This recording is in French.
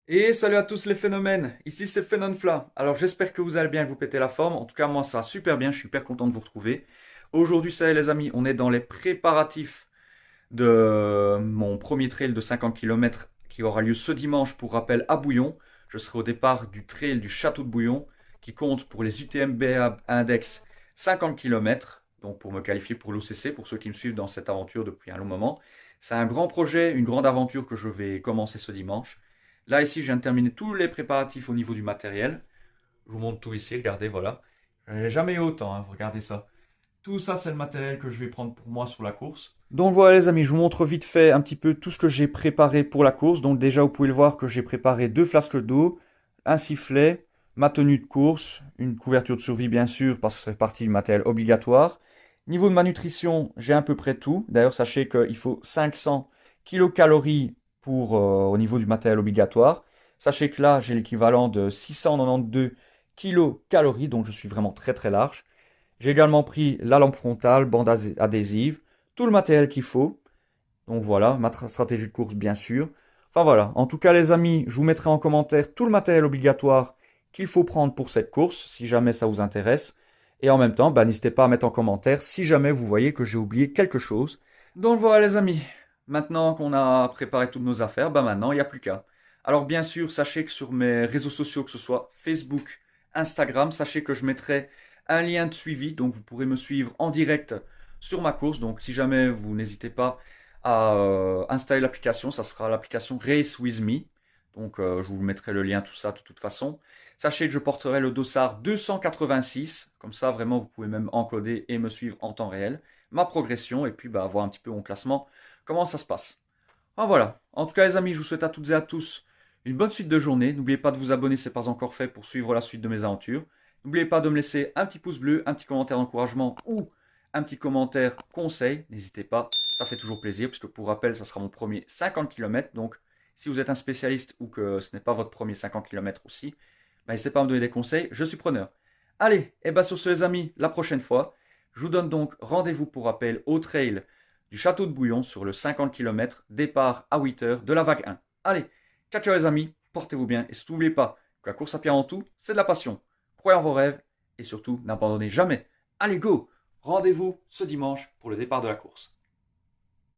Et salut à tous les phénomènes, ici c'est Phénonfla. Alors j'espère que vous allez bien, que vous pétez la forme. En tout cas moi ça va super bien, je suis super content de vous retrouver. Aujourd'hui ça y est les amis, on est dans les préparatifs de mon premier trail de 50 km qui aura lieu ce dimanche pour rappel à Bouillon. Je serai au départ du trail du château de Bouillon qui compte pour les UTMB Index 50 km. Donc pour me qualifier pour l'OCC, pour ceux qui me suivent dans cette aventure depuis un long moment. C'est un grand projet, une grande aventure que je vais commencer ce dimanche. Là, ici, je viens de terminer tous les préparatifs au niveau du matériel. Je vous montre tout ici, regardez, voilà. Je n'ai jamais eu autant, hein, regardez ça. Tout ça, c'est le matériel que je vais prendre pour moi sur la course. Donc voilà les amis, je vous montre vite fait un petit peu tout ce que j'ai préparé pour la course. Donc déjà, vous pouvez le voir que j'ai préparé deux flasques d'eau, un sifflet, ma tenue de course, une couverture de survie bien sûr, parce que ça fait partie du matériel obligatoire. Niveau de ma nutrition, j'ai à peu près tout. D'ailleurs, sachez qu'il faut 500 kilocalories au niveau du matériel obligatoire. Sachez que là, j'ai l'équivalent de 692 kilocalories, donc je suis vraiment très très large. J'ai également pris la lampe frontale, bande adhésive, tout le matériel qu'il faut. Donc voilà, ma stratégie de course bien sûr. Enfin voilà, en tout cas les amis, je vous mettrai en commentaire tout le matériel obligatoire qu'il faut prendre pour cette course, si jamais ça vous intéresse. Et en même temps, bah, n'hésitez pas à mettre en commentaire si jamais vous voyez que j'ai oublié quelque chose. Donc voilà les amis, maintenant qu'on a préparé toutes nos affaires, bah maintenant il n'y a plus qu'à. Alors bien sûr, sachez que sur mes réseaux sociaux, que ce soit Facebook, Instagram, sachez que je mettrai un lien de suivi, donc vous pourrez me suivre en direct sur ma course. Donc si jamais vous n'hésitez pas à installer l'application, ça sera l'application Race With Me. Donc je vous mettrai le lien, tout ça de toute façon. Sachez que je porterai le dossard 286, comme ça vraiment vous pouvez même encoder et me suivre en temps réel, ma progression et puis bah, voir un petit peu mon classement, comment ça se passe. Ah, voilà, en tout cas les amis, je vous souhaite à toutes et à tous une bonne suite de journée. N'oubliez pas de vous abonner si ce n'est pas encore fait pour suivre la suite de mes aventures. N'oubliez pas de me laisser un petit pouce bleu, un petit commentaire d'encouragement ou un petit commentaire conseil. N'hésitez pas, ça fait toujours plaisir puisque pour rappel, ça sera mon premier 50 km. Donc si vous êtes un spécialiste ou que ce n'est pas votre premier 50 km aussi, bah, n'hésitez pas à me donner des conseils, je suis preneur. Allez, et bien sur ce les amis, la prochaine fois, je vous donne donc rendez-vous pour rappel au trail du château de Bouillon sur le 50 km, départ à 8 heures de la vague 1. Allez, ciao ciao les amis, portez-vous bien et surtout n'oubliez pas que la course à pied en tout, c'est de la passion. Croyez en vos rêves et surtout n'abandonnez jamais. Allez go, rendez-vous ce dimanche pour le départ de la course.